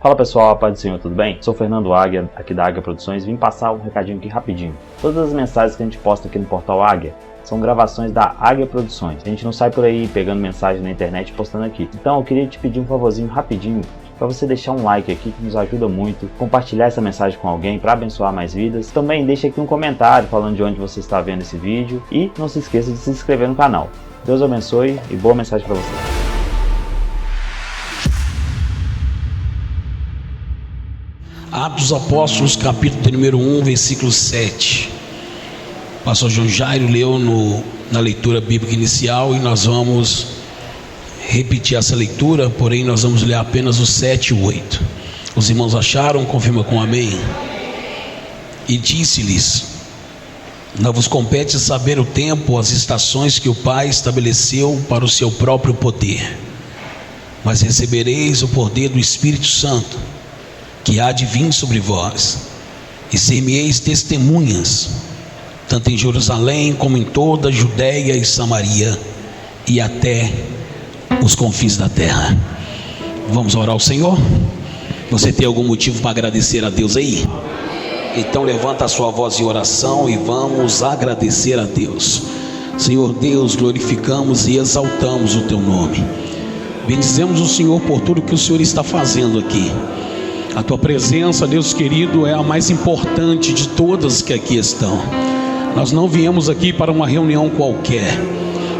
Fala pessoal, a paz do Senhor, tudo bem? Sou Fernando Águia, aqui da Águia Produções, vim passar um recadinho aqui rapidinho. Todas as mensagens que a gente posta aqui no portal Águia são gravações da Águia Produções. A gente não sai por aí pegando mensagem na internet e postando aqui. Então eu queria te pedir um favorzinho rapidinho para você deixar um like aqui que nos ajuda muito, compartilhar essa mensagem com alguém para abençoar mais vidas. Também deixa aqui um comentário falando de onde você está vendo esse vídeo e não se esqueça de se inscrever no canal. Deus abençoe e boa mensagem para você. Atos dos Apóstolos, capítulo número 1, versículo 7. O pastor João Jairo leu na leitura bíblica inicial e nós vamos repetir essa leitura, porém nós vamos ler apenas o 7 e o 8. Os irmãos acharam? Confirma com amém. E disse-lhes: não vos compete saber o tempo, as estações que o Pai estabeleceu para o seu próprio poder, mas recebereis o poder do Espírito Santo, que há de vir sobre vós, e ser-me-eis testemunhas, tanto em Jerusalém como em toda a Judéia e Samaria, e até os confins da terra. Vamos orar ao Senhor? Você tem algum motivo para agradecer a Deus aí? Então levanta a sua voz em oração e vamos agradecer a Deus. Senhor Deus, glorificamos e exaltamos o teu nome, bendizemos o Senhor por tudo que o Senhor está fazendo aqui. A tua presença, Deus querido, é a mais importante de todas que aqui estão. Nós não viemos aqui para uma reunião qualquer.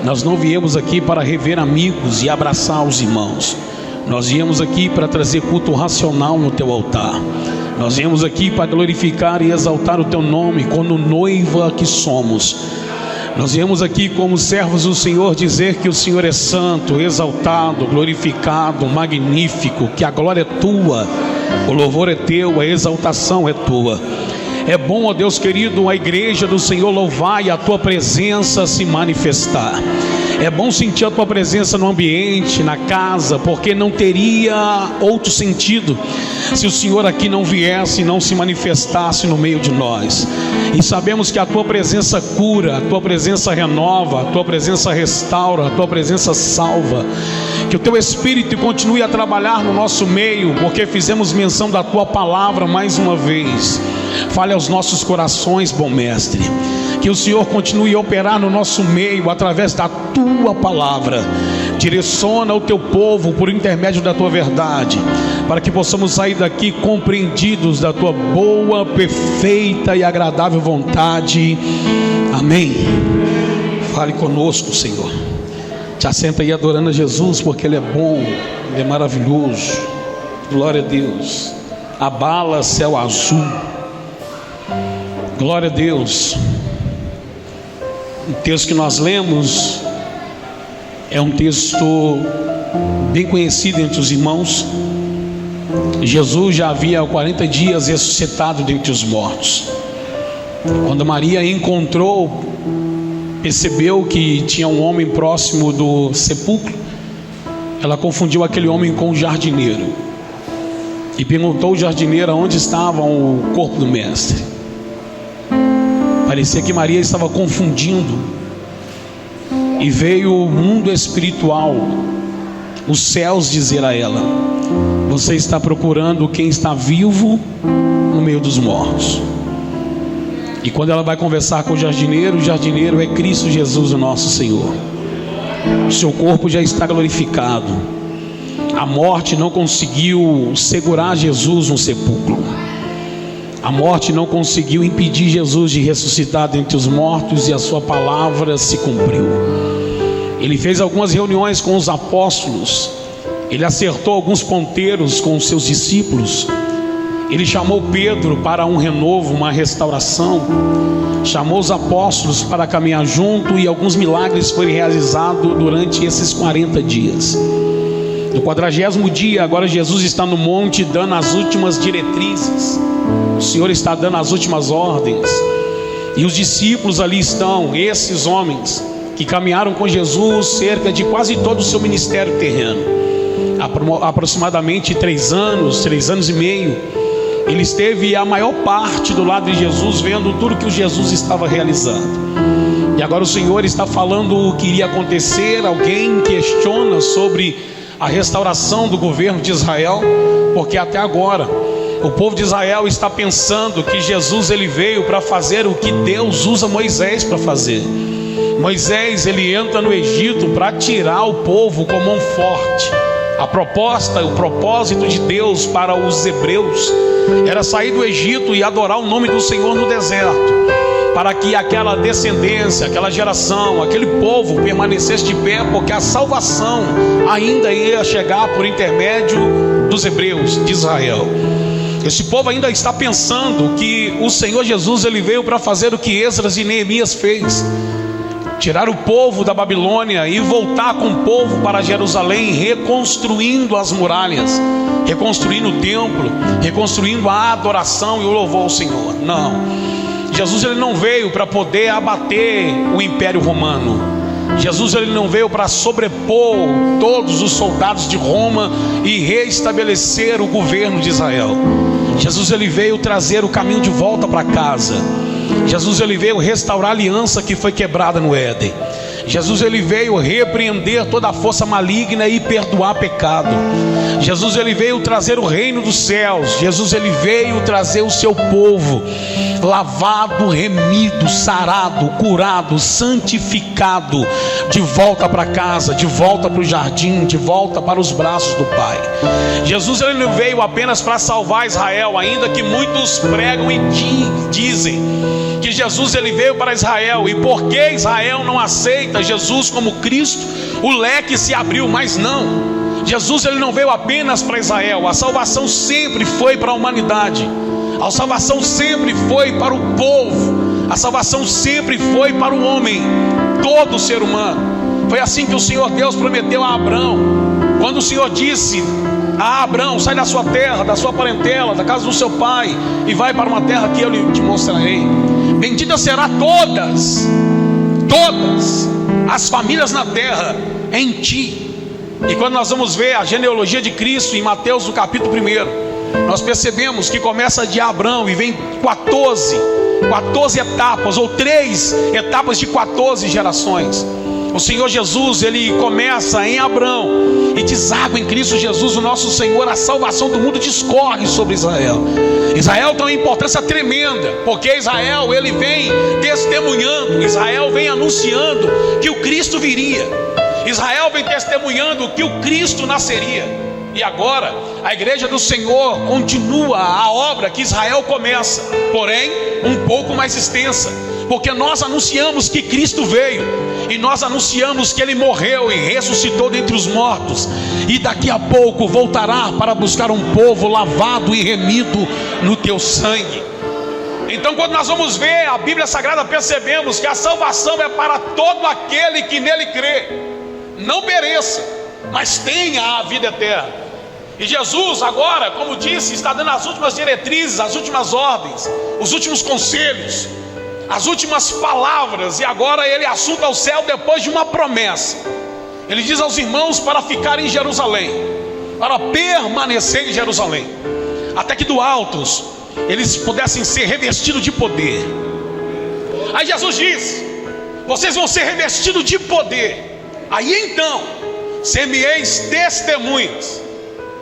Nós não viemos aqui para rever amigos e abraçar os irmãos. Nós viemos aqui para trazer culto racional no teu altar. Nós viemos aqui para glorificar e exaltar o teu nome como noiva que somos. Nós viemos aqui como servos do Senhor dizer que o Senhor é santo, exaltado, glorificado, magnífico, que a glória é tua, o louvor é teu, a exaltação é tua. É bom, ó Deus querido, a igreja do Senhor louvar e a tua presença se manifestar. É bom sentir a tua presença no ambiente, na casa, porque não teria outro sentido se o Senhor aqui não viesse e não se manifestasse no meio de nós. E sabemos que a tua presença cura, a tua presença renova, a tua presença restaura, a tua presença salva. Que o teu Espírito continue a trabalhar no nosso meio, porque fizemos menção da tua palavra mais uma vez. Fale aos nossos corações, bom mestre. Que o Senhor continue a operar no nosso meio através da tua palavra. Direciona o teu povo por intermédio da tua verdade, para que possamos sair daqui compreendidos da tua boa, perfeita e agradável vontade. Amém. Fale conosco, Senhor. Te assenta aí adorando a Jesus, porque Ele é bom, Ele é maravilhoso. Glória a Deus. Abala céu azul. Glória a Deus. O texto que nós lemos é um texto bem conhecido entre os irmãos. Jesus já havia 40 dias ressuscitado dentre os mortos. Quando Maria encontrou, percebeu que tinha um homem próximo do sepulcro, ela confundiu aquele homem com o jardineiro e perguntou ao jardineiro onde estava o corpo do mestre. Parecia que Maria estava confundindo, e veio o mundo espiritual, os céus, dizer a ela: você está procurando quem está vivo no meio dos mortos. E quando ela vai conversar com o jardineiro é Cristo Jesus, o nosso Senhor. O seu corpo já está glorificado. A morte não conseguiu segurar Jesus no sepulcro. A morte não conseguiu impedir Jesus de ressuscitar dentre os mortos, e a sua palavra se cumpriu. Ele fez algumas reuniões com os apóstolos. Ele acertou alguns ponteiros com os seus discípulos. Ele chamou Pedro para um renovo, uma restauração. Chamou os apóstolos para caminhar junto, e alguns milagres foram realizados durante esses 40 dias. No 40º dia, agora Jesus está no monte dando as últimas diretrizes. O Senhor está dando as últimas ordens. E os discípulos ali estão, esses homens que caminharam com Jesus cerca de quase todo o seu ministério terreno, aproximadamente 3 anos e meio. Ele esteve a maior parte do lado de Jesus, vendo tudo que o Jesus estava realizando. E agora o Senhor está falando o que iria acontecer. Alguém questiona sobre a restauração do governo de Israel, porque até agora o povo de Israel está pensando que Jesus ele veio para fazer o que Deus usa Moisés para fazer. Moisés ele entra no Egito para tirar o povo com mão forte. A proposta, o propósito de Deus para os hebreus era sair do Egito e adorar o nome do Senhor no deserto, para que aquela descendência, aquela geração, aquele povo permanecesse de pé, porque a salvação ainda ia chegar por intermédio dos hebreus de Israel. Esse povo ainda está pensando que o Senhor Jesus ele veio para fazer o que Esdras e Neemias fez: tirar o povo da Babilônia e voltar com o povo para Jerusalém, reconstruindo as muralhas, reconstruindo o templo, reconstruindo a adoração e o louvor ao Senhor. Não, Jesus ele não veio para poder abater o Império Romano. Jesus ele não veio para sobrepor todos os soldados de Roma e reestabelecer o governo de Israel. Jesus ele veio trazer o caminho de volta para casa. Jesus ele veio restaurar a aliança que foi quebrada no Éden. Jesus ele veio repreender toda a força maligna e perdoar pecado. Jesus ele veio trazer o reino dos céus. Jesus ele veio trazer o seu povo lavado, remido, sarado, curado, santificado, de volta para casa, de volta para o jardim, de volta para os braços do Pai. Jesus ele não veio apenas para salvar Israel, ainda que muitos pregam e dizem que Jesus ele veio para Israel, e porque Israel não aceita Jesus como Cristo, o leque se abriu. Mas não, Jesus ele não veio apenas para Israel. A salvação sempre foi para a humanidade. A salvação sempre foi para o povo. A salvação sempre foi para o homem, todo ser humano. Foi assim que o Senhor Deus prometeu a Abraão, quando o Senhor disse a Abraão: sai da sua terra, da sua parentela, da casa do seu pai, e vai para uma terra que eu te mostrarei. Bendita será todas as famílias na terra em ti. E quando nós vamos ver a genealogia de Cristo em Mateus no capítulo 1, nós percebemos que começa de Abraão e vem 14 etapas, ou 3 etapas de 14 gerações. O Senhor Jesus ele começa em Abraão e deságua em Cristo Jesus, o nosso Senhor. A salvação do mundo discorre sobre Israel. Israel tem uma importância tremenda, porque Israel ele vem testemunhando, Israel vem anunciando que o Cristo viria, Israel vem testemunhando que o Cristo nasceria. E agora a igreja do Senhor continua a obra que Israel começa, porém um pouco mais extensa, porque nós anunciamos que Cristo veio, e nós anunciamos que Ele morreu e ressuscitou dentre os mortos, e daqui a pouco voltará para buscar um povo lavado e remido no teu sangue. Então, quando nós vamos ver a Bíblia Sagrada, percebemos que a salvação é para todo aquele que nele crê, não pereça, mas tenha a vida eterna. E Jesus agora, como disse, está dando as últimas diretrizes, as últimas ordens, os últimos conselhos, as últimas palavras. E agora ele assunta ao céu depois de uma promessa. Ele diz aos irmãos para ficarem em Jerusalém, para permanecer em Jerusalém, até que do alto eles pudessem ser revestidos de poder. Aí Jesus diz: vocês vão ser revestidos de poder. Aí então ser-me-eis testemunhas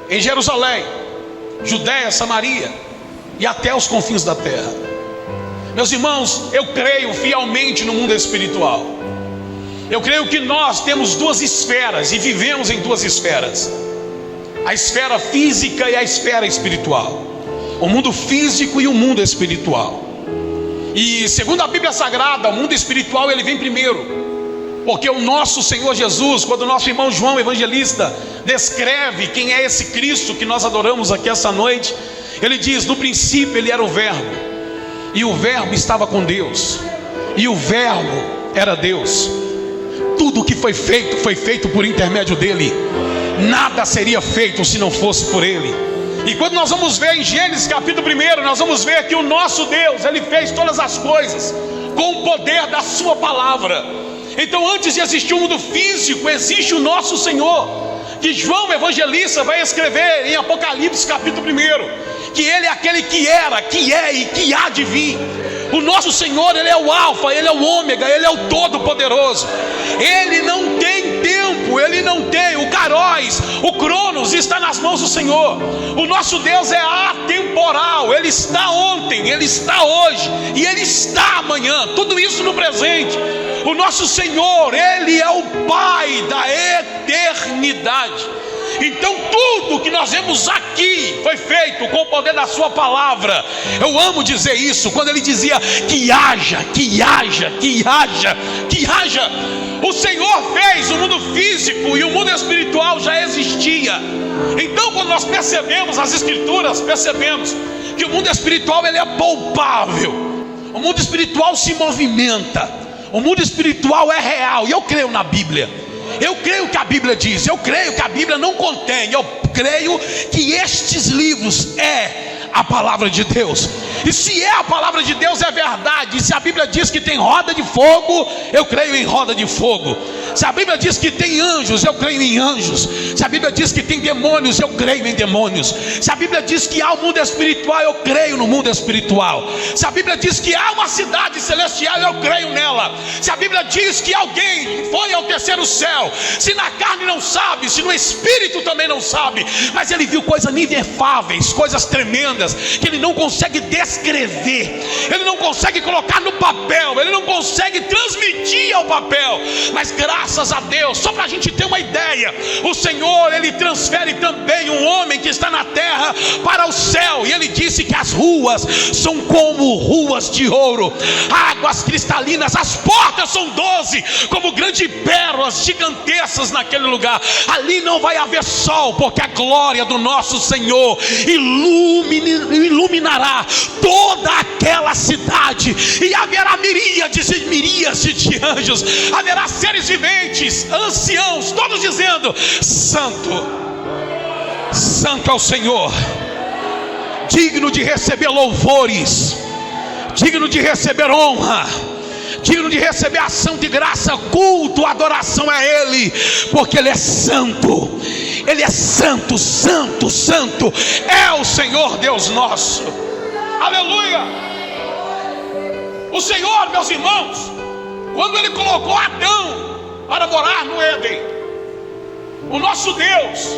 em Jerusalém, Judéia, Samaria e até os confins da terra. Meus irmãos, eu creio fielmente no mundo espiritual. Eu creio que nós temos 2 esferas e vivemos em 2 esferas: a esfera física e a esfera espiritual. O mundo físico e o mundo espiritual. E segundo a Bíblia Sagrada, o mundo espiritual ele vem primeiro, porque o nosso Senhor Jesus, quando o nosso irmão João Evangelista descreve quem é esse Cristo que nós adoramos aqui essa noite, ele diz: no princípio ele era o Verbo, e o Verbo estava com Deus, e o Verbo era Deus. Tudo que foi feito por intermédio dele. Nada seria feito se não fosse por ele. E quando nós vamos ver em Gênesis capítulo 1, nós vamos ver que o nosso Deus, ele fez todas as coisas com o poder da sua palavra. Então, antes de existir o mundo físico, existe o nosso Senhor, que João Evangelista vai escrever em Apocalipse capítulo 1, que ele é aquele que era, que é e que há de vir. O nosso Senhor, ele é o alfa, ele é o ômega, ele é o todo poderoso. Ele não tem tempo, tempo, ele não tem o Kairos, o Cronos está nas mãos do Senhor. O nosso Deus é atemporal, ele está ontem, ele está hoje e ele está amanhã, tudo isso no presente. O nosso Senhor, ele é o Pai da eternidade. Então tudo que nós vemos aqui foi feito com o poder da sua palavra. Eu amo dizer isso, quando ele dizia que haja, que haja, que haja, que haja. O Senhor fez o mundo físico e o mundo espiritual já existia. Então quando nós percebemos as escrituras, percebemos que o mundo espiritual ele é palpável. O mundo espiritual se movimenta. O mundo espiritual é real. E eu creio na Bíblia. Eu creio que a Bíblia diz. Eu creio que a Bíblia não contém. Eu creio que estes livros é a palavra de Deus. E se é a palavra de Deus, é verdade. E se a Bíblia diz que tem roda de fogo, eu creio em roda de fogo. Se a Bíblia diz que tem anjos, eu creio em anjos. Se a Bíblia diz que tem demônios, eu creio em demônios. Se a Bíblia diz que há o mundo espiritual, eu creio no mundo espiritual. Se a Bíblia diz que há uma cidade celestial, eu creio nela. Se a Bíblia diz que alguém foi ao terceiro céu, se na carne não sabe, se no espírito também não sabe, mas ele viu coisas inefáveis, coisas tremendas, que ele não consegue descrever, ele não consegue colocar no papel, ele não consegue transmitir ao papel. Mas graças a Deus, só para a gente ter uma ideia, o Senhor ele transfere também um homem que está na terra para o céu, e ele disse que as ruas são como ruas de ouro, águas cristalinas, as portas são 12 como grandes pérolas gigantescas naquele lugar. Ali não vai haver sol, porque a glória do nosso Senhor iluminará toda aquela cidade, e haverá miríades e miríades de anjos, haverá seres viventes, anciãos, todos dizendo: Santo, Santo é o Senhor, digno de receber louvores, digno de receber honra, digno de receber ação de graça, culto, adoração a Ele, porque Ele é santo. Ele é santo, santo, santo é o Senhor Deus nosso. Aleluia. O Senhor, meus irmãos, quando Ele colocou Adão para morar no Éden, o nosso Deus,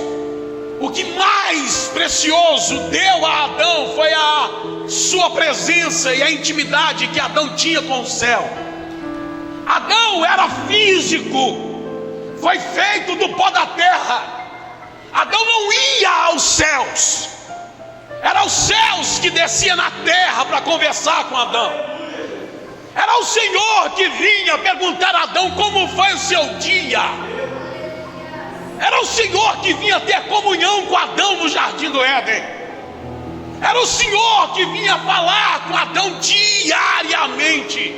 o que mais precioso deu a Adão foi a sua presença e a intimidade que Adão tinha com o céu. Adão era físico, foi feito do pó da terra. Adão não ia aos céus, era os céus que descia na terra para conversar com Adão. Era o Senhor que vinha perguntar a Adão como foi o seu dia. Era o Senhor que vinha ter comunhão com Adão no jardim do Éden. Era o Senhor que vinha falar com Adão diariamente.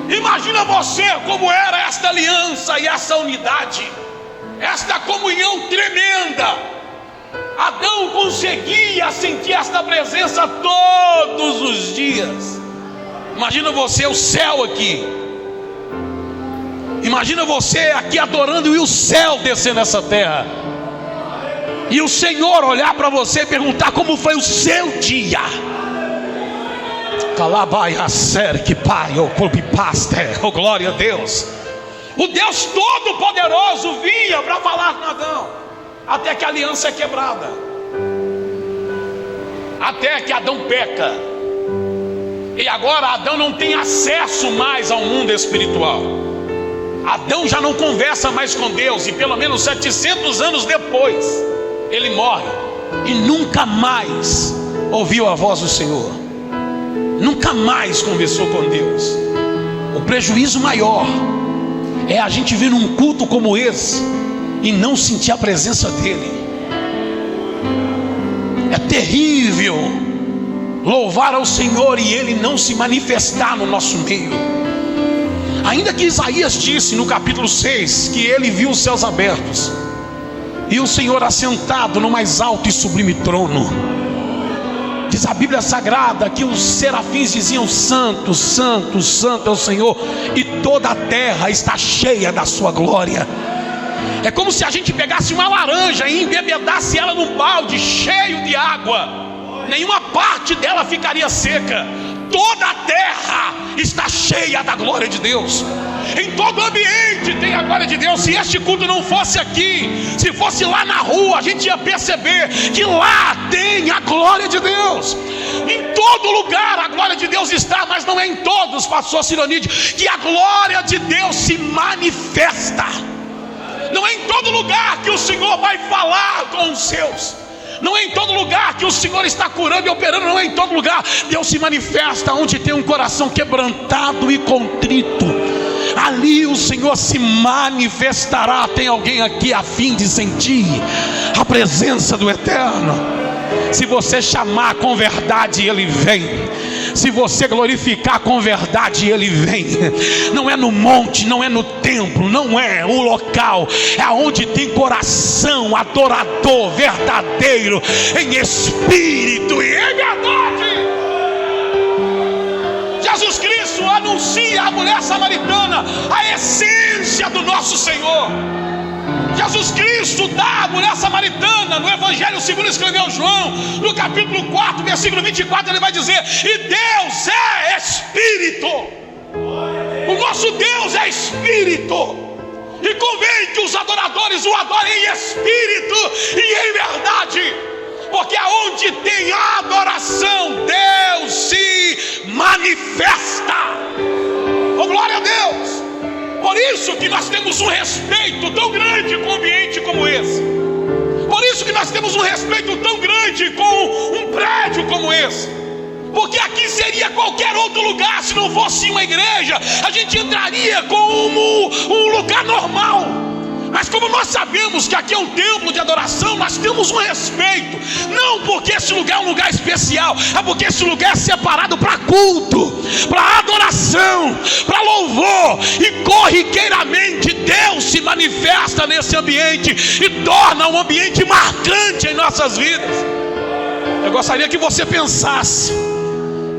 Imagina você como era esta aliança e essa unidade, esta comunhão tremenda. Adão conseguia sentir esta presença todos os dias. Imagina você, o céu aqui. Imagina você aqui adorando e o céu descendo nessa terra. E o Senhor olhar para você e perguntar como foi o seu dia. Calabaia que pai, o clube pastor, oh glória a Deus. O Deus Todo-Poderoso vinha para falar com Adão, até que a aliança é quebrada, até que Adão peca, e agora Adão não tem acesso mais ao mundo espiritual. Adão já não conversa mais com Deus, e pelo menos 700 anos depois ele morre e nunca mais ouviu a voz do Senhor, nunca mais conversou com Deus. O prejuízo maior é a gente vir num culto como esse e não sentir a presença dele. É terrível louvar ao Senhor e Ele não se manifestar no nosso meio. Ainda que Isaías disse no capítulo 6 que ele viu os céus abertos e o Senhor assentado no mais alto e sublime trono. Diz a Bíblia Sagrada que os serafins diziam: Santo, Santo, Santo é o Senhor, e toda a terra está cheia da sua glória. É como se a gente pegasse uma laranja e embebedasse ela num balde cheio de água, nenhuma parte dela ficaria seca, toda a terra está cheia da glória de Deus. Em todo ambiente tem a glória de Deus. Se este culto não fosse aqui, se fosse lá na rua, a gente ia perceber que lá tem a glória de Deus. Em todo lugar a glória de Deus está, mas não é em todos, pastor Cironide, que a glória de Deus se manifesta. Não é em todo lugar que o Senhor vai falar com os seus. Não é em todo lugar que o Senhor está curando e operando. Não é em todo lugar. Deus se manifesta onde tem um coração quebrantado e contrito. Ali o Senhor se manifestará. Tem alguém aqui a fim de sentir a presença do Eterno? Se você chamar com verdade, Ele vem. Se você glorificar com verdade, Ele vem. Não é no monte, não é no templo, não é o local, é onde tem coração adorador, verdadeiro, em espírito e em verdade. Jesus Cristo anuncia à mulher samaritana a essência do nosso Senhor. Jesus Cristo dá à mulher samaritana, no Evangelho segundo escreveu João, no capítulo 4, versículo 24, ele vai dizer: e Deus é Espírito. O nosso Deus é Espírito, e convém que os adoradores o adorem em Espírito e em verdade, porque aonde tem adoração, Deus se manifesta. Oh, glória a Deus! Por isso que nós temos um respeito tão grande com um ambiente como esse. Por isso que nós temos um respeito tão grande com um prédio como esse. Porque aqui seria qualquer outro lugar. Se não fosse uma igreja, a gente entraria como um lugar normal. Mas como nós sabemos que aqui é um templo de adoração, nós temos um respeito. Não porque esse lugar é um lugar especial, é porque esse lugar é separado para culto, para adoração, para louvor. E corriqueiramente Deus se manifesta nesse ambiente e torna um ambiente marcante em nossas vidas. Eu gostaria que você pensasse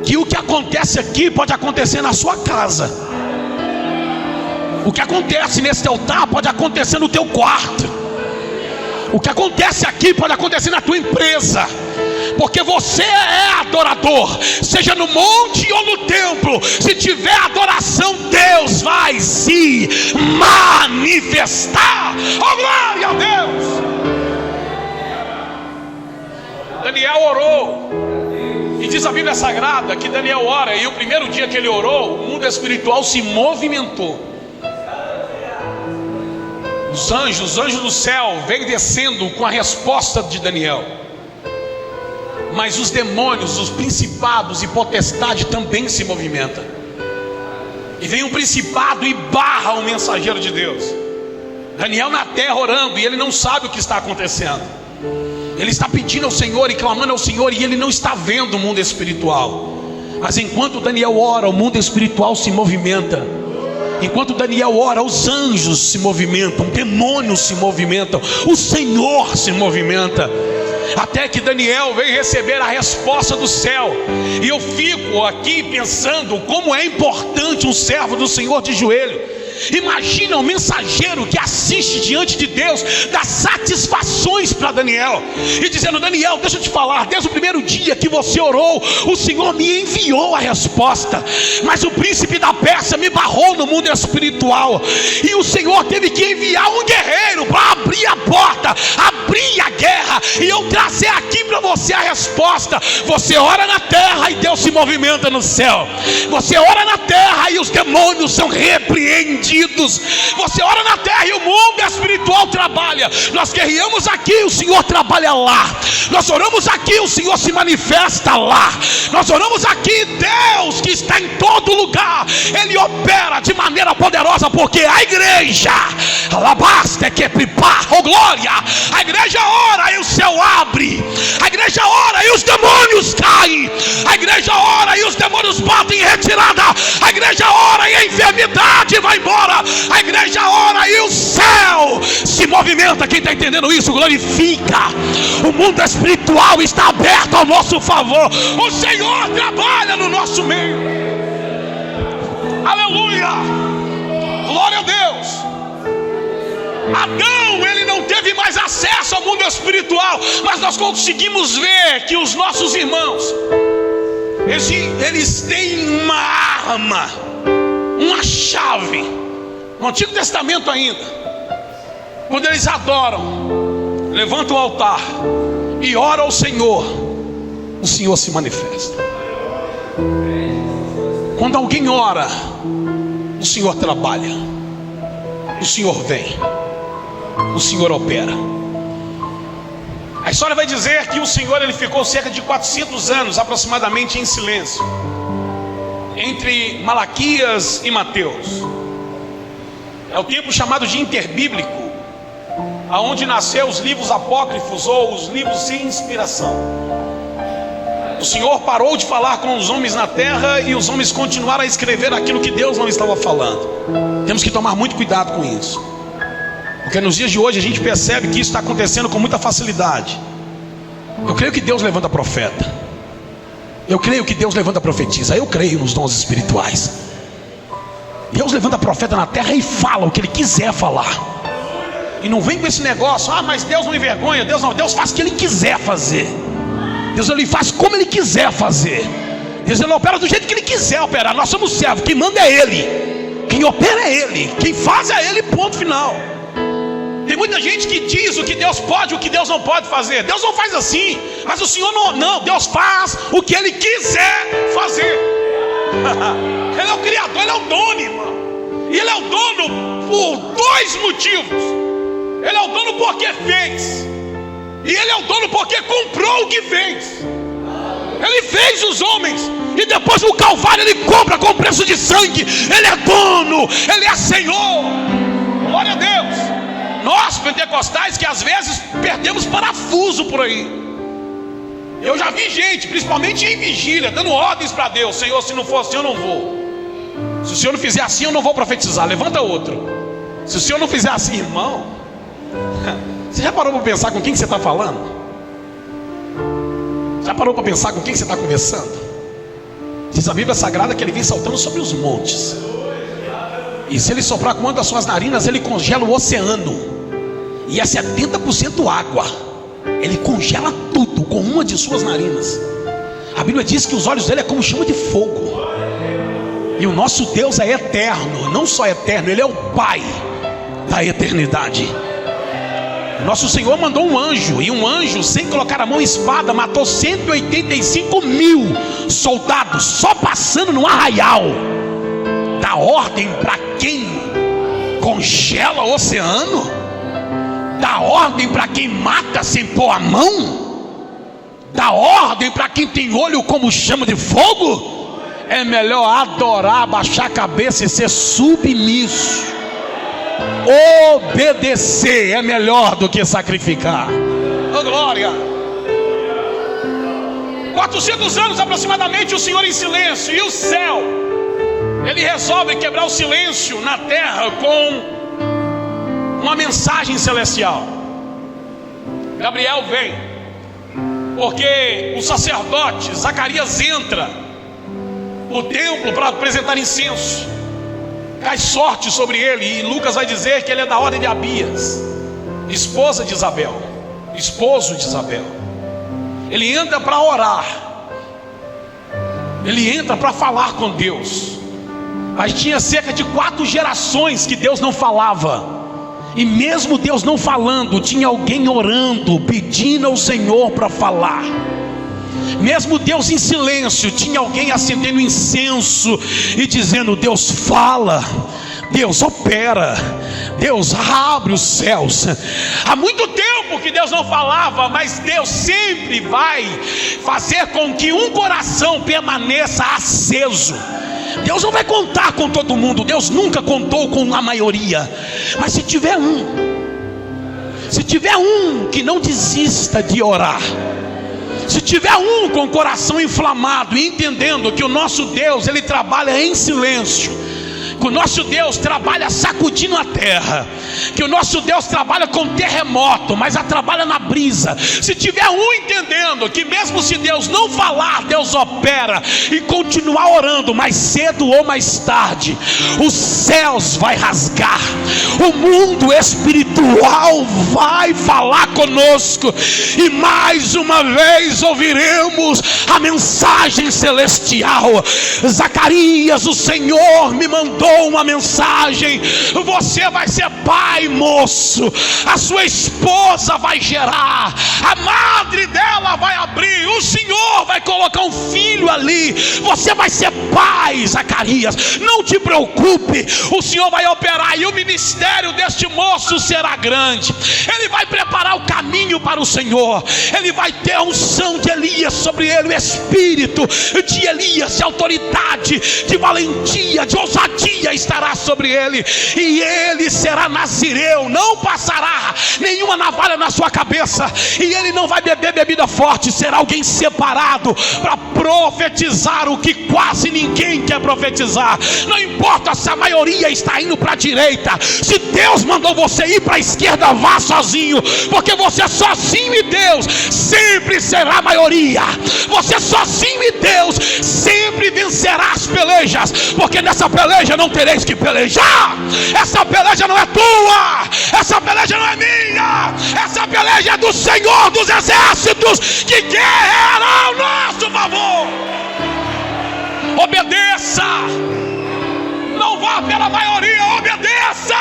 que o que acontece aqui pode acontecer na sua casa. O que acontece nesse altar pode acontecer no teu quarto. O que acontece aqui pode acontecer na tua empresa. Porque você é adorador, seja no monte ou no templo. Se tiver adoração, Deus vai se manifestar. Oh, glória a Deus! Daniel orou. E diz a Bíblia Sagrada que Daniel ora, e o primeiro dia que ele orou, o mundo espiritual se movimentou. Os anjos do céu vêm descendo com a resposta de Daniel. Mas os demônios, os principados e potestades também se movimentam. E vem um principado e barra o mensageiro de Deus. Daniel na terra orando, e ele não sabe o que está acontecendo. Ele está pedindo ao Senhor e clamando ao Senhor, e ele não está vendo o mundo espiritual. Mas enquanto Daniel ora, o mundo espiritual se movimenta. Enquanto Daniel ora, os anjos se movimentam, demônios se movimentam, o Senhor se movimenta. Até que Daniel vem receber a resposta do céu. E eu fico aqui pensando como é importante um servo do Senhor de joelho. Imagina o mensageiro que assiste diante de Deus, dá satisfações para Daniel, e dizendo: Daniel, deixa eu te falar, desde o primeiro dia que você orou, o Senhor me enviou a resposta. Mas o príncipe da Pérsia me barrou no mundo espiritual, e o Senhor teve que enviar um guerreiro para abrir a porta, abrir a guerra, e eu trazer aqui para você a resposta. Você ora na terra e Deus se movimenta no céu. Você ora na terra e os demônios são repreendidos. Você ora na terra e o mundo espiritual trabalha. Nós guerreamos aqui, o Senhor trabalha lá. Nós oramos aqui, o Senhor se manifesta lá. Nós oramos aqui, Deus que está em todo lugar, Ele opera de maneira poderosa. Porque a igreja, alabasta que prepara, oh glória, a igreja ora e o céu abre. A igreja ora e os demônios caem. A igreja ora e os demônios batem em retirada. A igreja ora e a enfermidade vai embora. A igreja ora e o céu se movimenta. Quem está entendendo isso, glorifica. O mundo espiritual está aberto ao nosso favor. O Senhor trabalha no nosso meio. Aleluia, glória a Deus. Adão, ele não teve mais acesso ao mundo espiritual, mas nós conseguimos ver que os nossos irmãos, Eles têm uma arma, uma chave. No Antigo Testamento ainda, quando eles adoram, levantam o altar e oram ao Senhor, o Senhor se manifesta. Quando alguém ora, o Senhor trabalha, o Senhor vem, o Senhor opera. A história vai dizer que o Senhor, ele ficou cerca de 400 anos aproximadamente em silêncio, entre Malaquias e Mateus. É o tempo chamado de interbíblico, aonde nasceu os livros apócrifos ou os livros sem inspiração. O Senhor parou de falar com os homens na terra e os homens continuaram a escrever aquilo que Deus não estava falando. Temos que tomar muito cuidado com isso, porque nos dias de hoje a gente percebe que isso está acontecendo com muita facilidade. Eu creio que Deus levanta profeta, eu creio que Deus levanta profetisa, eu creio nos dons espirituais. Deus levanta profeta na terra e fala o que Ele quiser falar. E não vem com esse negócio, mas Deus não envergonha. Deus não, Deus faz o que Ele quiser fazer. Deus, Ele faz como Ele quiser fazer. Deus, Ele opera do jeito que Ele quiser operar. Nós somos servos, quem manda é Ele, quem opera é Ele, quem faz é Ele, ponto final. Tem muita gente que diz o que Deus pode, o que Deus não pode fazer. Deus não faz assim, mas o Senhor não, Deus faz o que Ele quiser fazer. Ele é o Criador, Ele é o dono, irmão. E Ele é o dono por dois motivos. Ele é o dono porque fez, e Ele é o dono porque comprou o que fez. Ele fez os homens, e depois no Calvário Ele compra com preço de sangue. Ele é dono, Ele é Senhor. Glória a Deus. Nós pentecostais que às vezes perdemos parafuso por aí. Eu já vi gente, principalmente em vigília, dando ordens para Deus: Senhor, se não for assim eu não vou. Se o Senhor não fizer assim eu não vou profetizar. Levanta outro. Se o Senhor não fizer assim, irmão, você já parou para pensar com quem você está falando? Já parou para pensar com quem você está conversando? Diz a Bíblia Sagrada que Ele vem saltando sobre os montes, e se Ele soprar com uma das suas narinas, Ele congela o oceano. E é 70% água. Ele congela tudo com uma de suas narinas. A Bíblia diz que os olhos dele é como chama de fogo. E o nosso Deus é eterno. Não só eterno, Ele é o Pai da eternidade. Nosso Senhor mandou um anjo, e um anjo, sem colocar a mão em espada, matou 185 mil soldados, só passando no arraial. Dá ordem para quem congela o oceano? Dá ordem para quem mata sem pôr a mão? Dá ordem para quem tem olho como chama de fogo? É melhor adorar, abaixar a cabeça e ser submisso. Obedecer é melhor do que sacrificar. Oh, glória. 400 anos aproximadamente o Senhor em silêncio, e o céu, Ele resolve quebrar o silêncio na terra com uma mensagem celestial. Gabriel vem, porque o sacerdote Zacarias entra no templo para apresentar incenso. Cai sorte sobre ele, e Lucas vai dizer que ele é da ordem de Abias, esposa de Isabel, esposo de Isabel. Ele entra para orar, ele entra para falar com Deus. Mas tinha cerca de 4 gerações que Deus não falava. E mesmo Deus não falando, tinha alguém orando, pedindo ao Senhor para falar. Mesmo Deus em silêncio, tinha alguém acendendo incenso e dizendo: Deus fala, Deus opera, Deus abre os céus. Há muito tempo que Deus não falava, mas Deus sempre vai fazer com que um coração permaneça aceso. Deus não vai contar com todo mundo, Deus nunca contou com a maioria. Mas se tiver um que não desista de orar, se tiver um com o coração inflamado e entendendo que o nosso Deus, Ele trabalha em silêncio, que o nosso Deus trabalha sacudindo a terra, que o nosso Deus trabalha com terremoto, mas trabalha na brisa. Se tiver um entendendo que mesmo se Deus não falar, Deus opera, e continuar orando, mais cedo ou mais tarde os céus vai rasgar, o mundo espiritual vai falar conosco, e mais uma vez ouviremos a mensagem celestial. Zacarias, o Senhor me mandou uma mensagem: você vai ser pai, moço, a sua esposa vai gerar, a madre dela vai abrir, o Senhor vai colocar um filho ali, você vai ser pai, Zacarias, não te preocupe, o Senhor vai operar, e o ministério deste moço será grande. Ele vai preparar o caminho para o Senhor, ele vai ter a unção de Elias sobre ele, o espírito de Elias, de autoridade, de valentia, de ousadia estará sobre ele, e ele será nazireu, não passará nenhuma navalha na sua cabeça, e ele não vai beber bebida forte, será alguém separado para profetizar o que quase ninguém quer profetizar. Não importa se a maioria está indo para a direita, se Deus mandou você ir para a esquerda, vá sozinho, porque você sozinho e Deus sempre será a maioria. Você sozinho e Deus sempre vencerá as pelejas, porque nessa peleja não tereis que pelejar. Essa peleja não é tua, essa peleja não é minha, essa peleja é do Senhor dos exércitos, que guerreará ao nosso favor. Obedeça, não vá pela maioria, obedeça.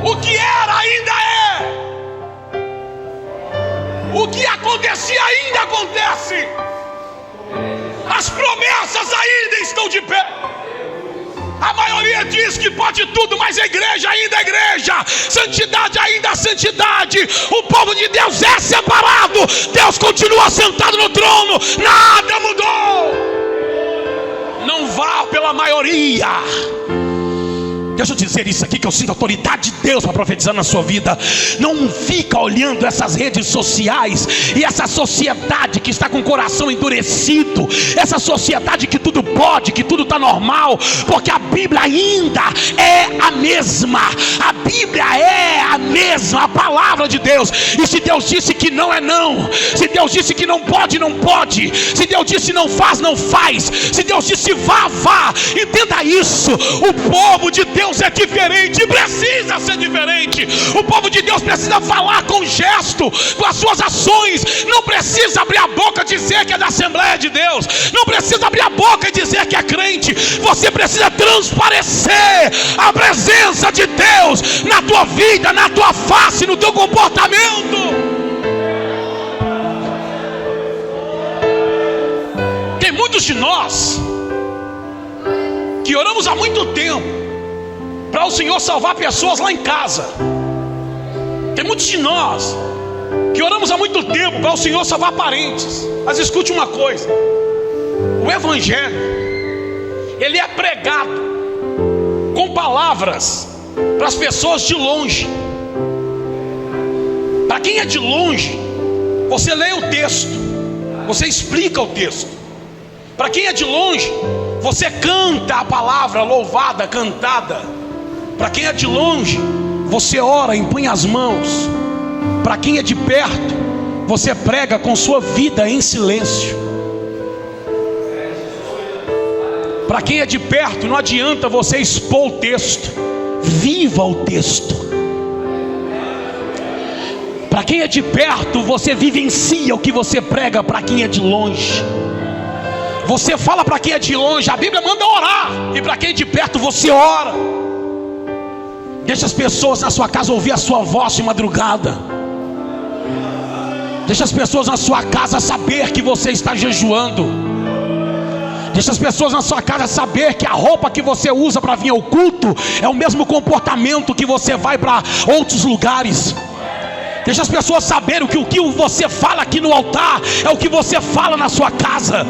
O que era ainda é, o que acontecia ainda acontece, as promessas ainda estão de pé. A maioria diz que pode tudo, mas a igreja ainda é igreja, santidade ainda é santidade. O povo de Deus é separado, Deus continua sentado no trono, nada mudou. Não vá pela maioria. Deixa eu dizer isso aqui, que eu sinto a autoridade de Deus para profetizar na sua vida. Não fica olhando essas redes sociais e essa sociedade que está com o coração endurecido, essa sociedade que tudo pode, que tudo está normal, porque a Bíblia ainda é a mesma. A Bíblia é a mesma, a palavra de Deus. E se Deus disse que não, é não. Se Deus disse que não pode, não pode. Se Deus disse não faz, não faz. Se Deus disse vá, vá. Entenda isso. O povo de Deus é diferente, precisa ser diferente. O povo de Deus precisa falar com gesto, com as suas ações. Não precisa abrir a boca e dizer que é da Assembleia de Deus, não precisa abrir a boca e dizer que é crente. Você precisa transparecer a presença de Deus na tua vida, na tua face, no teu comportamento. Tem muitos de nós que oramos há muito tempo para o Senhor salvar pessoas lá em casa. Tem muitos de nós que oramos há muito tempo para o Senhor salvar parentes. Mas escute uma coisa: o Evangelho, ele é pregado com palavras para as pessoas de longe. Para quem é de longe, você lê o texto, você explica o texto. Para quem é de longe, você canta a palavra louvada, cantada. Para quem é de longe, você ora, impõe as mãos. Para quem é de perto, você prega com sua vida em silêncio. Para quem é de perto, não adianta você expor o texto, viva o texto. Para quem é de perto, você vivencia o que você prega. Para quem é de longe, você fala para quem é de longe, a Bíblia manda orar, e para quem é de perto, você ora. Deixa as pessoas na sua casa ouvir a sua voz de madrugada. Deixa as pessoas na sua casa saber que você está jejuando. Deixa as pessoas na sua casa saber que a roupa que você usa para vir ao culto é o mesmo comportamento que você vai para outros lugares. Deixa as pessoas saberem que o que você fala aqui no altar é o que você fala na sua casa.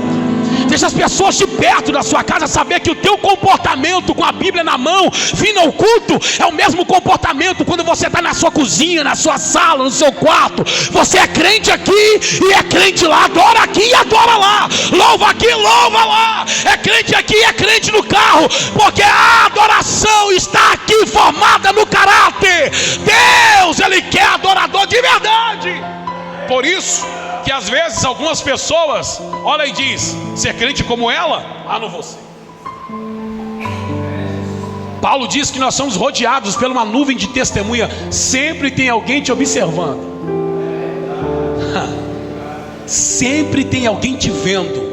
Deixa as pessoas de perto da sua casa saber que o teu comportamento com a Bíblia na mão, vindo ao culto, é o mesmo comportamento quando você está na sua cozinha, na sua sala, no seu quarto. Você é crente aqui e é crente lá. Adora aqui e adora lá. Louva aqui, louva lá. É crente aqui e é crente no carro, porque a adoração está aqui formada no caráter. Deus, Ele quer adorador de verdade. Por isso que às vezes algumas pessoas olha e diz: ser crente como ela? Ah, não vou ser. Paulo diz que nós somos rodeados por uma nuvem de testemunha. Sempre tem alguém te observando. Sempre tem alguém te vendo.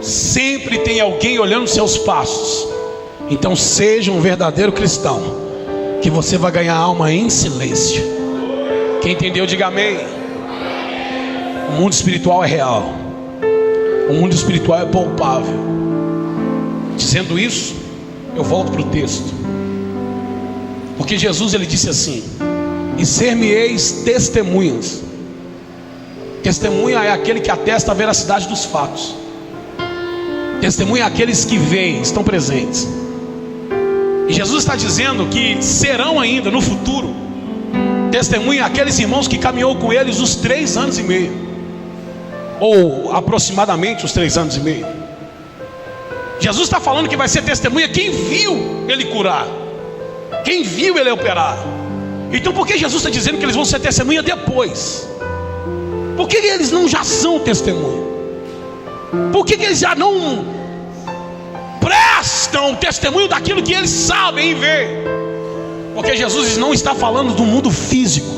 Sempre tem alguém olhando seus passos. Então seja um verdadeiro cristão, que você vai ganhar alma em silêncio. Quem entendeu, diga amém. O mundo espiritual é real. O mundo espiritual é palpável. Dizendo isso, eu volto para o texto. Porque Jesus, Ele disse assim: e ser-me-eis testemunhas. Testemunha é aquele que atesta a veracidade dos fatos. Testemunha é aqueles que veem, estão presentes. E Jesus está dizendo que serão ainda no futuro testemunha aqueles irmãos que caminhou com eles os 3 anos e meio, ou aproximadamente os 3 anos e meio. Jesus está falando que vai ser testemunha quem viu Ele curar, quem viu Ele operar. Então por que Jesus está dizendo que eles vão ser testemunha depois? Por que eles não já são testemunha? Por que eles já não prestam testemunho daquilo que eles sabem e veem? Porque Jesus não está falando do mundo físico.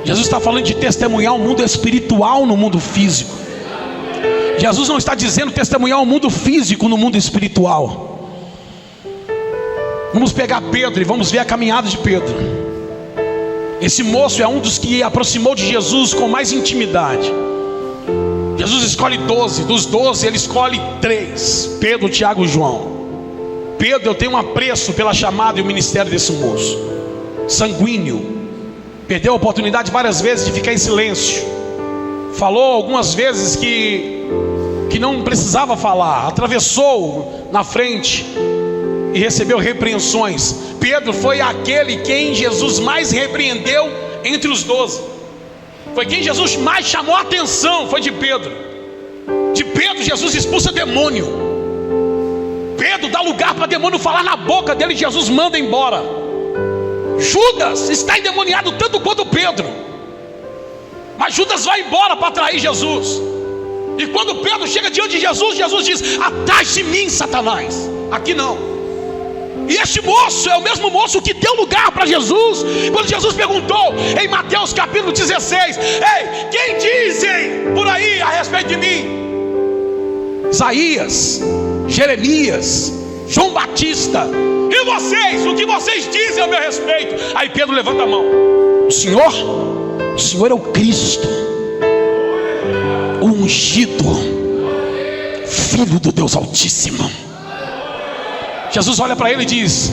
Jesus está falando de testemunhar o mundo espiritual no mundo físico. Jesus não está dizendo testemunhar o mundo físico no mundo espiritual. Vamos pegar Pedro e vamos ver a caminhada de Pedro. Esse moço é um dos que aproximou de Jesus com mais intimidade. Jesus escolhe 12, dos 12 Ele escolhe 3, Pedro, Tiago e João. Pedro, eu tenho um apreço pela chamada e o ministério desse moço. Sanguíneo. Perdeu a oportunidade várias vezes de ficar em silêncio. Falou algumas vezes que não precisava falar. Atravessou na frente e recebeu repreensões. Pedro foi aquele quem Jesus mais repreendeu entre os 12. Foi quem Jesus mais chamou a atenção, foi de Pedro. De Pedro Jesus expulsa demônio. Pedro dá lugar para demônio falar na boca dele, Jesus manda embora. Judas está endemoniado tanto quanto Pedro, mas Judas vai embora para atrair Jesus. E quando Pedro chega diante de Jesus, Jesus diz: atrás de mim, Satanás. Aqui não. E este moço é o mesmo moço que deu lugar para Jesus. Quando Jesus perguntou em Mateus capítulo 16: ei, quem dizem por aí a respeito de mim? Isaías, Jeremias, João Batista. E vocês, o que vocês dizem a meu respeito? Aí Pedro levanta a mão. O Senhor é o Cristo, o ungido, Filho do Deus Altíssimo. Jesus olha para ele e diz: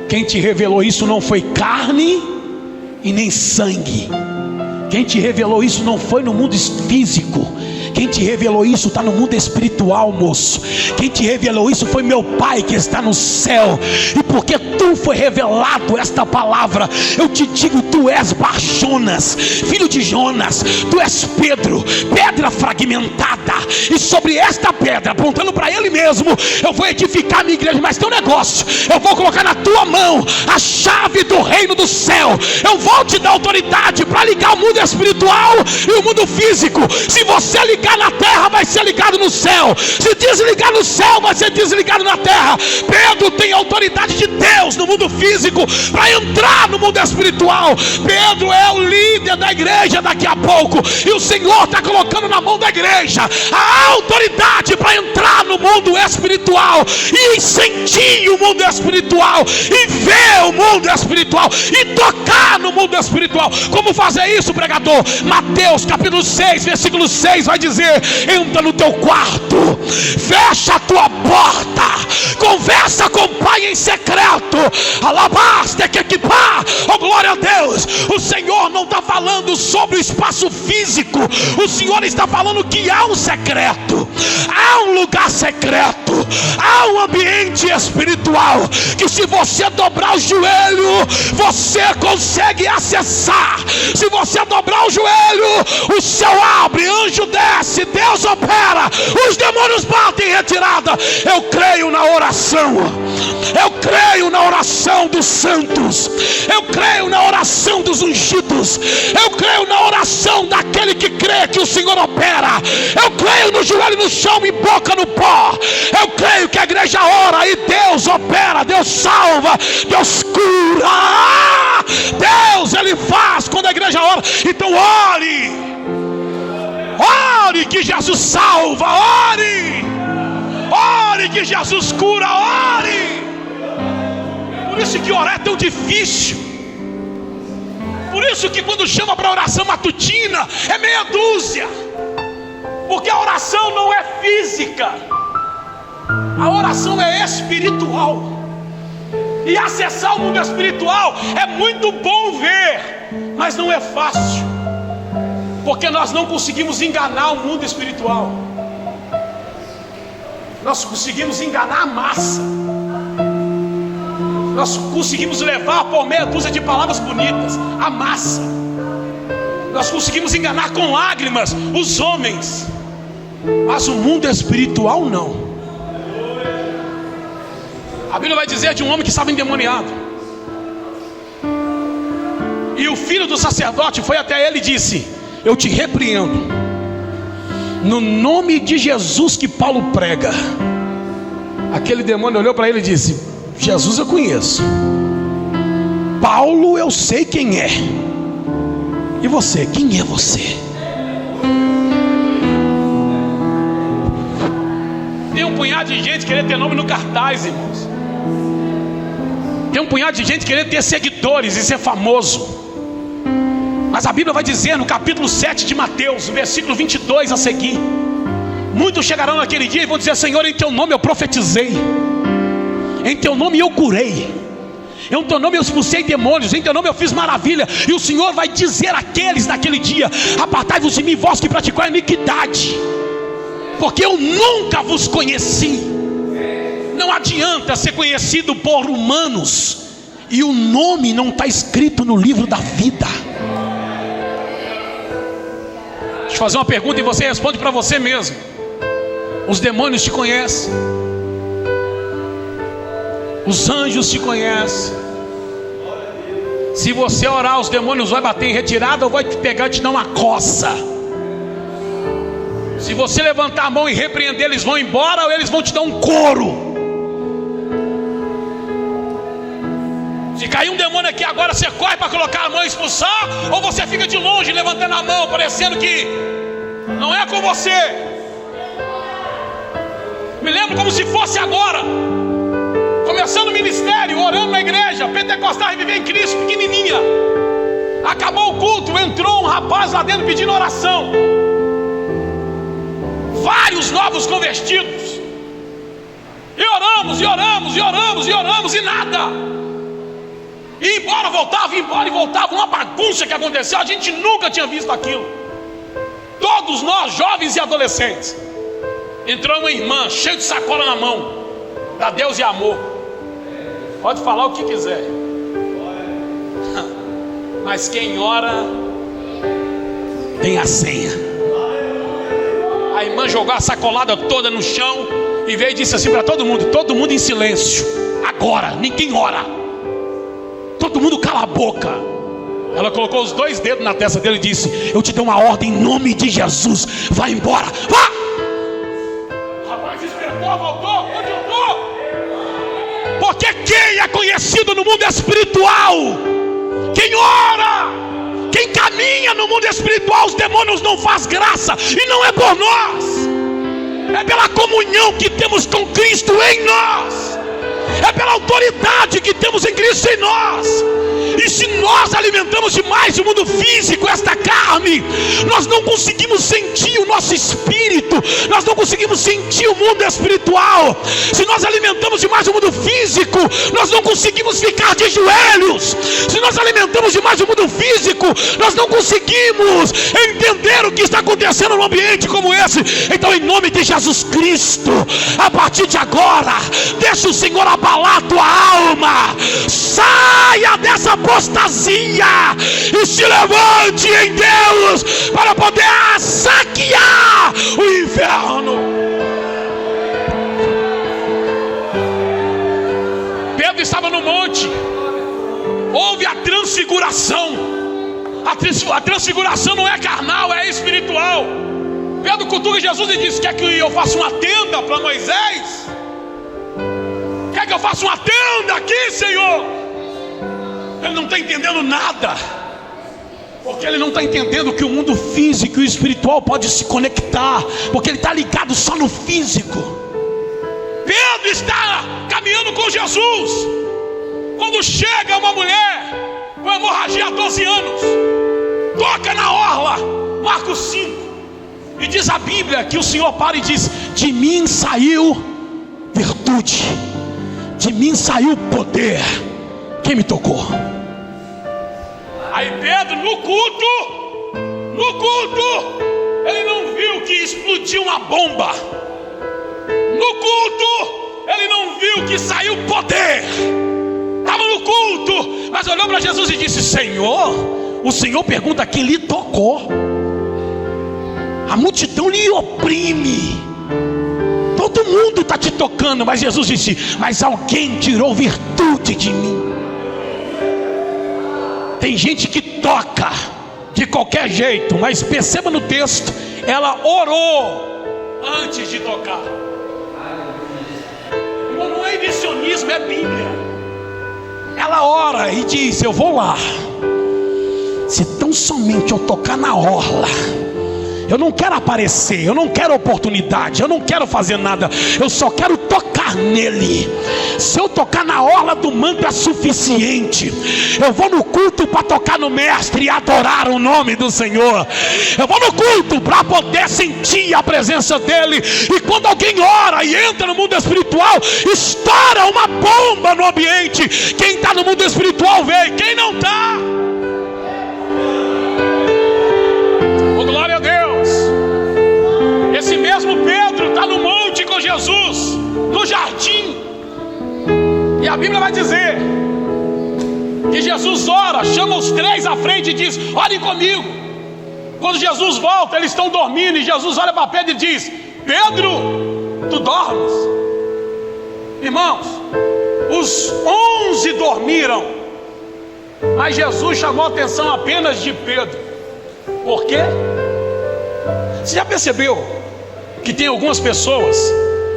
quem te revelou isso não foi carne e nem sangue. Quem te revelou isso não foi no mundo físico. Quem te revelou isso está no mundo espiritual, moço. Quem te revelou isso foi meu Pai que está no céu. E porque tu foi revelado esta palavra, eu te digo: tu és Bar-Jonas, filho de Jonas. Tu és Pedro, pedra fragmentada. E sobre esta pedra, apontando para ele mesmo, eu vou edificar a minha igreja. Mas tem um negócio: eu vou colocar na tua mão a chave do reino do céu. Eu vou te dar autoridade para ligar o mundo espiritual e o mundo físico. Se você ligar na terra, vai ser ligado no céu. Se desligar no céu, vai ser desligado na terra. Pedro tem autoridade de Deus no mundo físico para entrar no mundo espiritual. Pedro é o líder da igreja daqui a pouco, e o Senhor está colocando na mão da igreja a autoridade para entrar no mundo espiritual e sentir o mundo espiritual, e ver o mundo espiritual, e tocar no mundo espiritual. Como fazer isso, pregador? Mateus capítulo 6, versículo 6 vai dizer: dizer: entra no teu quarto, fecha a tua porta, conversa com o Pai em secreto. Alabaste que equipar, oh glória a Deus. O Senhor não está falando sobre o espaço físico, o Senhor está falando que há um secreto, há um lugar secreto, há um ambiente espiritual que, se você dobrar o joelho, você consegue acessar. Se você dobrar o joelho, o céu abre, anjo desce, Deus opera, os demônios batem em retirada. Eu creio na oração, eu creio na oração dos santos, eu creio na oração dos ungidos, eu creio na oração daquele que crê que o Senhor opera. Eu creio no joelho no chão e boca no pó. Eu creio que a igreja ora e Deus opera, Deus salva, Deus cura, Deus Ele faz quando a igreja ora. Então ore, ore que Jesus salva, ore que Jesus cura, ore. Por isso que orar é tão difícil. Por isso que quando chama para oração matutina é meia dúzia, porque a oração não é física, a oração é espiritual. E acessar o mundo espiritual é muito bom ver, mas não é fácil, porque nós não conseguimos enganar o mundo espiritual. Nós conseguimos enganar a massa, nós conseguimos levar por meia dúzia de palavras bonitas a massa, nós conseguimos enganar com lágrimas os homens, mas o mundo espiritual não. A Bíblia vai dizer de um homem que estava endemoniado, e o filho do sacerdote foi até ele e disse: eu te repreendo no nome de Jesus que Paulo prega. Aquele demônio olhou para ele e disse: Jesus eu conheço, Paulo eu sei quem é, e você, quem é você? Tem um punhado de gente querendo ter nome no cartaz, irmãos. Tem um punhado de gente querendo ter seguidores e ser famoso. Mas a Bíblia vai dizer no capítulo 7 de Mateus, no versículo 22 a seguir: muitos chegarão naquele dia e vão dizer: Senhor, em teu nome eu profetizei, em teu nome eu curei, em teu nome eu expulsei demônios, em teu nome eu fiz maravilha. E o Senhor vai dizer àqueles naquele dia: apartai-vos de mim, vós que praticais iniquidade, porque eu nunca vos conheci. Não adianta ser conhecido por humanos e o nome não está escrito no livro da vida. Deixa eu fazer uma pergunta e você responde para você mesmo. Os demônios te conhecem, os anjos te conhecem. Se você orar, os demônios vão bater em retirada ou vai te pegar e te dar uma coça. Se você levantar a mão e repreender, eles vão embora ou eles vão te dar um couro. Se cair um demônio aqui agora, você corre para colocar a mão e expulsar, ou você fica de longe levantando a mão, parecendo que não é com você. Me lembro como se fosse agora, começando o ministério, orando na igreja Pentecostal Reviver em Cristo, pequenininha. Acabou o culto, entrou um rapaz lá dentro pedindo oração. Vários novos convertidos. E oramos, e oramos, e oramos, e oramos, e nada. E embora, voltava, embora e voltava, uma bagunça que aconteceu, a gente nunca tinha visto aquilo. Todos nós, jovens e adolescentes. Entrou uma irmã, cheia de sacola na mão, da Deus e Amor. Pode falar o que quiser, mas quem ora tem a senha. A irmã jogou a sacolada toda no chão e veio e disse assim para todo mundo em silêncio: agora, ninguém ora. Todo mundo cala a boca. Ela colocou os 2 dedos na testa dele e disse: eu te dou uma ordem em nome de Jesus, vai embora, vá. O rapaz despertou, voltou, onde eu estou? Porque quem é conhecido no mundo espiritual, quem ora, quem caminha no mundo espiritual, os demônios não faz graça. E não é por nós, é pela comunhão que temos com Cristo em nós. é pela autoridade que temos em Cristo em nós. E se nós alimentamos demais o mundo físico, esta carne, nós não conseguimos sentir o nosso espírito, nós não conseguimos sentir o mundo espiritual. Se nós alimentamos demais o mundo físico, nós não conseguimos ficar de joelhos. Se nós alimentamos demais o mundo físico, nós não conseguimos entender o que está acontecendo num ambiente como esse. Então, em nome de Jesus Cristo, a partir de agora, deixa o Senhor abalar a tua alma. Saia dessa apostasia e se levante em Deus para poder saquear o inferno. Pedro estava no monte, houve a transfiguração. A transfiguração não é carnal, é espiritual. Pedro cutuca Jesus e diz: quer que eu faça uma tenda para Moisés? Quer que eu faça uma tenda aqui, Senhor? Ele não está entendendo nada, porque ele não está entendendo que o mundo físico e o espiritual pode se conectar, porque ele está ligado só no físico. Pedro está caminhando com Jesus, quando chega uma mulher com hemorragia há 12 anos, toca na orla, Marcos 5, e diz a Bíblia que o Senhor para e diz: de mim saiu virtude, de mim saiu poder. Quem me tocou? Aí Pedro, no culto, ele não viu que explodiu uma bomba. No culto, ele não viu que saiu poder. Estava no culto, mas olhou para Jesus e disse: Senhor, o Senhor pergunta quem lhe tocou. A multidão lhe oprime, todo mundo está te tocando, mas Jesus disse: mas alguém tirou virtude de mim. Tem gente que toca de qualquer jeito, mas perceba no texto, ela orou antes de tocar. Não é exibicionismo, é Bíblia. Ela ora e diz: eu vou lá, se tão somente eu tocar na orla. Eu não quero aparecer, eu não quero oportunidade, eu não quero fazer nada, eu só quero tocar nele. Se eu tocar na orla do manto é suficiente. Eu vou no culto para tocar no mestre e adorar o nome do Senhor. Eu vou no culto para poder sentir a presença dele. E quando alguém ora e entra no mundo espiritual, estoura uma bomba no ambiente. Quem está no mundo espiritual vê, quem não está, oh, glória a Deus. Esse mesmo Pedro está no monte com Jesus, no jardim, e a Bíblia vai dizer que Jesus ora, chama os três à frente e diz: orem comigo. Quando Jesus volta, eles estão dormindo, e Jesus olha para Pedro e diz: Pedro, tu dormes? Irmãos, os 11 dormiram, mas Jesus chamou a atenção apenas de Pedro. Por quê? Você já percebeu que tem algumas pessoas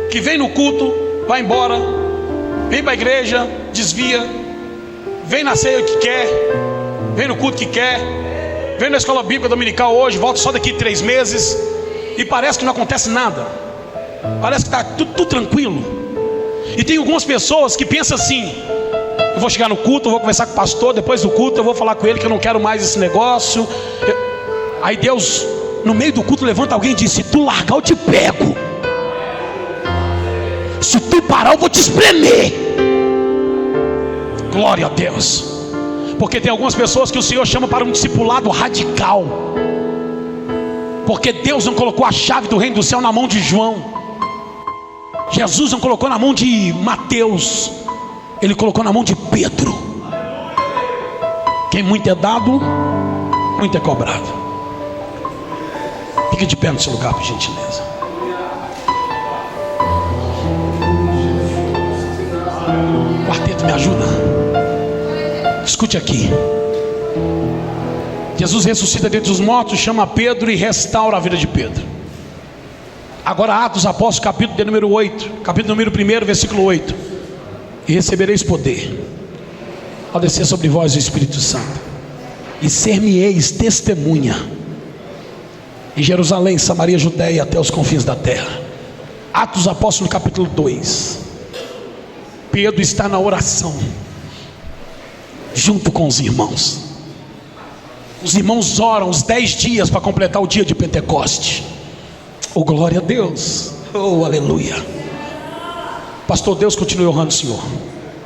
que vêm no culto, vai embora, vem para a igreja, desvia, vem na ceia que quer, vem no culto que quer, vem na escola bíblica dominical hoje, volta só daqui 3 meses, e parece que não acontece nada, parece que está tudo tranquilo. E tem algumas pessoas que pensam assim: eu vou chegar no culto, eu vou conversar com o pastor, depois do culto eu vou falar com ele que eu não quero mais esse negócio. Aí Deus, no meio do culto, levanta alguém e diz: se tu largar eu te pego, se tu parar eu vou te espremer. Glória a Deus. Porque tem algumas pessoas que o Senhor chama para um discipulado radical, porque Deus não colocou a chave do reino do céu na mão de João, Jesus não colocou na mão de Mateus, Ele colocou na mão de Pedro. Quem muito é dado, muito é cobrado. Fique de pé no seu lugar, por gentileza. Quarteto, me ajuda. Escute aqui. Jesus ressuscita dentre os mortos, chama Pedro e restaura a vida de Pedro. Agora Atos dos Apóstolos, capítulo de número 8, capítulo número 1, versículo 8. E recebereis poder ao descer sobre vós o Espírito Santo, e ser-me-eis testemunha em Jerusalém, Samaria, Judeia, até os confins da terra. Atos dos Apóstolos, capítulo 2. Pedro está na oração, junto com os irmãos. Os irmãos oram os 10 dias para completar o dia de Pentecoste. Oh, glória a Deus. Oh, aleluia. Pastor, Deus continue honrando o Senhor.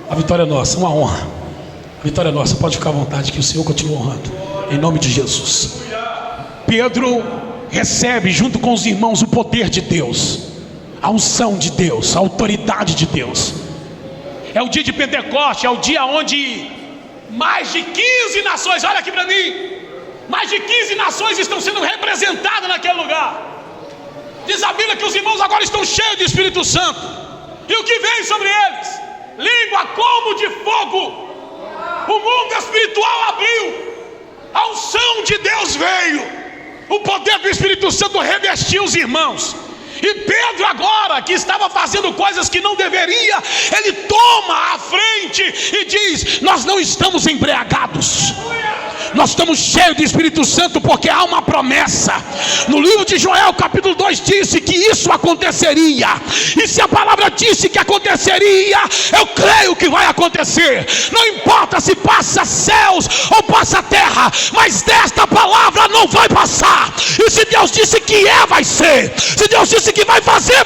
A vitória é nossa, uma honra. A vitória é nossa, pode ficar à vontade, que o Senhor continue honrando, em nome de Jesus. Pedro recebe junto com os irmãos o poder de Deus, a unção de Deus, a autoridade de Deus. É o dia de Pentecoste, é o dia onde mais de 15 nações, olha aqui para mim, mais de 15 nações estão sendo representadas naquele lugar. Diz a Bíblia que os irmãos agora estão cheios de Espírito Santo. E o que vem sobre eles? Língua como de fogo. O mundo espiritual abriu, a unção de Deus veio, o poder do Espírito Santo revestiu os irmãos. E Pedro agora, que estava fazendo coisas que não deveria, ele toma a frente e diz: nós não estamos embriagados, nós estamos cheios de Espírito Santo, porque há uma promessa. No livro de Joel capítulo 2 disse que isso aconteceria. E se a palavra disse que aconteceria, eu creio que vai acontecer. Não importa se passa céus ou passa terra, mas desta palavra não vai passar. E se Deus disse que é, vai ser. Se Deus disse que vai fazer,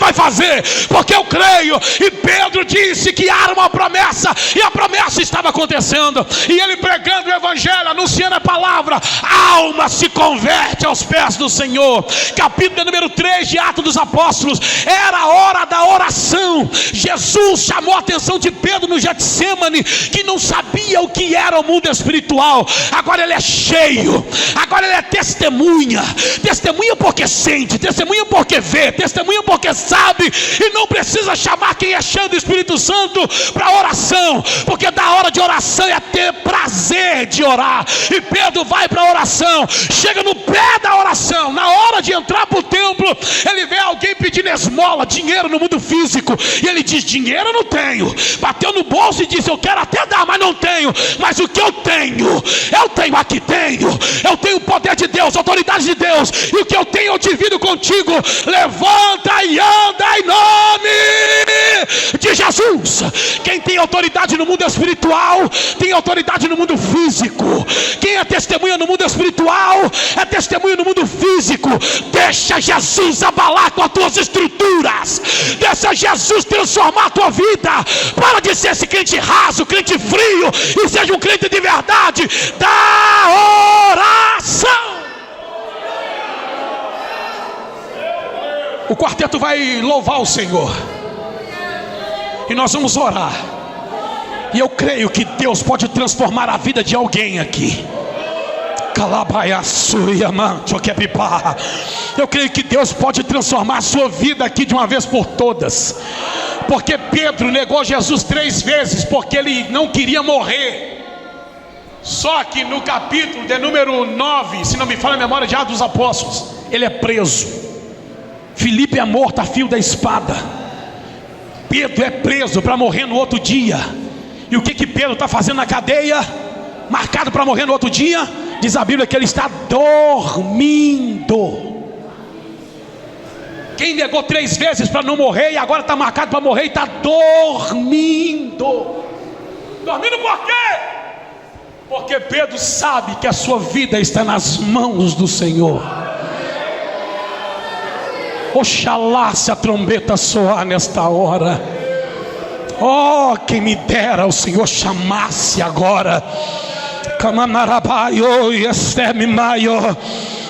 porque eu creio. E Pedro disse que há uma promessa, e a promessa estava acontecendo. E ele pregando o evangelho, anunciando a palavra, a alma se converte aos pés do Senhor. Capítulo número 3 de Atos dos Apóstolos. Era a hora da oração. Jesus chamou a atenção de Pedro no Getsemane, que não sabia o que era o mundo espiritual. Agora ele é cheio, agora ele é testemunha. Testemunha porque sente, testemunha porque vê, testemunha porque sabe. E não precisa chamar quem é cheio do Espírito Santo para oração, porque da hora de oração é ter prazer de orar. E Pedro vai para a oração, chega no pé da oração, na hora de entrar para o templo, ele vê alguém pedindo esmola, dinheiro no mundo físico, e ele diz: dinheiro eu não tenho. Bateu no bolso e disse: eu quero até dar, mas não tenho. Mas o que eu tenho aqui, eu tenho o poder de Deus, a autoridade de Deus, e o que eu tenho eu divido contigo. Levanta e anda em nome de Jesus. Quem tem autoridade no mundo espiritual tem autoridade no mundo físico. Quem é testemunha no mundo espiritual é testemunha no mundo físico. Deixa Jesus abalar com as tuas estruturas, deixa Jesus transformar a tua vida. Para de ser esse crente raso, crente frio, e seja um crente de verdade da oração. O quarteto vai louvar o Senhor e nós vamos orar. E eu creio que Deus pode transformar a vida de alguém aqui. Eu creio que Deus pode transformar a sua vida aqui de uma vez por todas. Porque Pedro negou Jesus 3 vezes, porque ele não queria morrer. Só que no capítulo de número 9, se não me falha a memória, de Atos dos Apóstolos, ele é preso. Filipe é morto a fio da espada. Pedro é preso para morrer no outro dia. E o que Pedro está fazendo na cadeia? Marcado para morrer no outro dia. Diz a Bíblia que ele está dormindo. Quem negou 3 vezes para não morrer e agora está marcado para morrer e está dormindo. Dormindo por quê? Porque Pedro sabe que a sua vida está nas mãos do Senhor. Oxalá se a trombeta soar nesta hora. Oh, quem me dera o Senhor chamasse agora.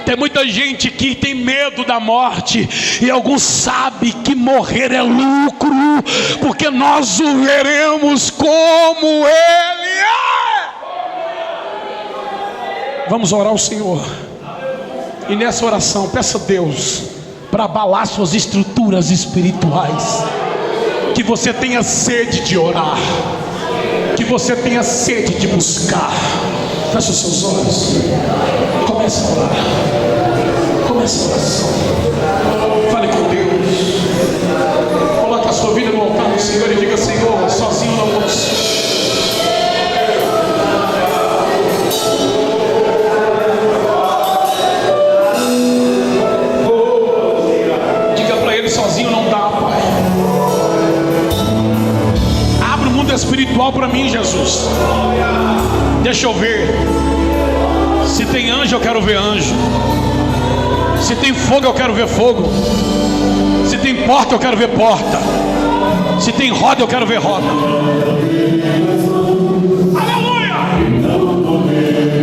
Tem muita gente que tem medo da morte, e alguns sabem que morrer é lucro, porque nós o veremos como Ele é. Vamos orar ao Senhor, e nessa oração peça a Deus para abalar suas estruturas espirituais. Que você tenha sede de orar, que você tenha sede de buscar. Feche os seus olhos, comece a orar, comece a oração, fale com Deus, coloque a sua vida no altar do Senhor e diga: Senhor, sozinho não consigo. Sozinho não dá, Pai. Abre o mundo Deus. Deixa eu ver. Se tem anjo, eu quero ver anjo. Se tem fogo, eu quero ver fogo. Se tem porta, eu quero ver porta. Se tem roda, eu quero ver roda. Aleluia!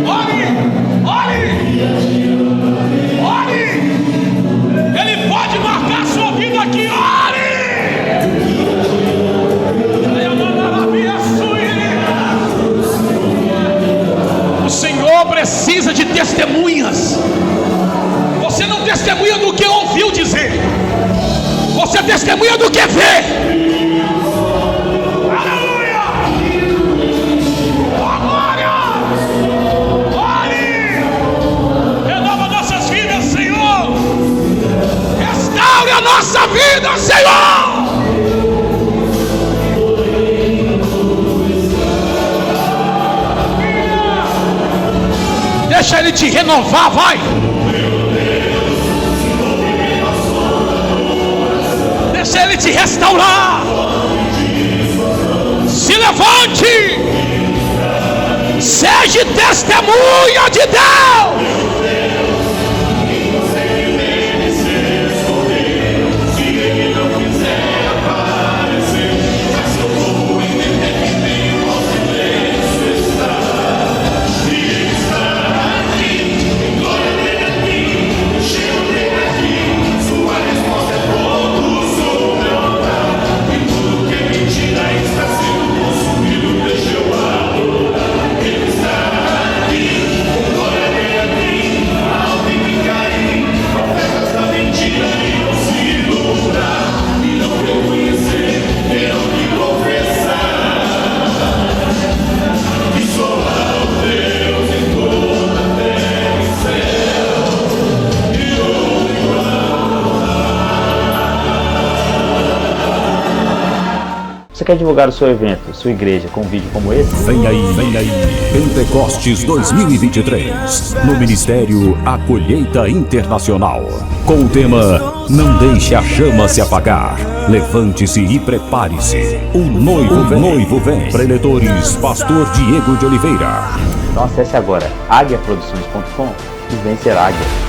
Olhe! Ele pode marcar sua vida aqui. Olhe! O Senhor precisa de testemunhas. Você não testemunha do que ouviu dizer, você testemunha do que vê. Aleluia! Oh, glória! Ore! Renova nossas vidas, Senhor. Restaure a nossa vida, Senhor. Deixa Ele te renovar, vai. Deixa Ele te restaurar. Se levante. Seja testemunha de Deus. Você quer divulgar o seu evento, sua igreja, com um vídeo como esse? Vem aí, Pentecostes 2023, no Ministério A Colheita Internacional, com o tema Não Deixe a Chama Se Apagar. Levante-se e prepare-se. O noivo vem. Preletores, Pastor Diego de Oliveira. Então acesse agora aguiaproduções.com e vem ser águia.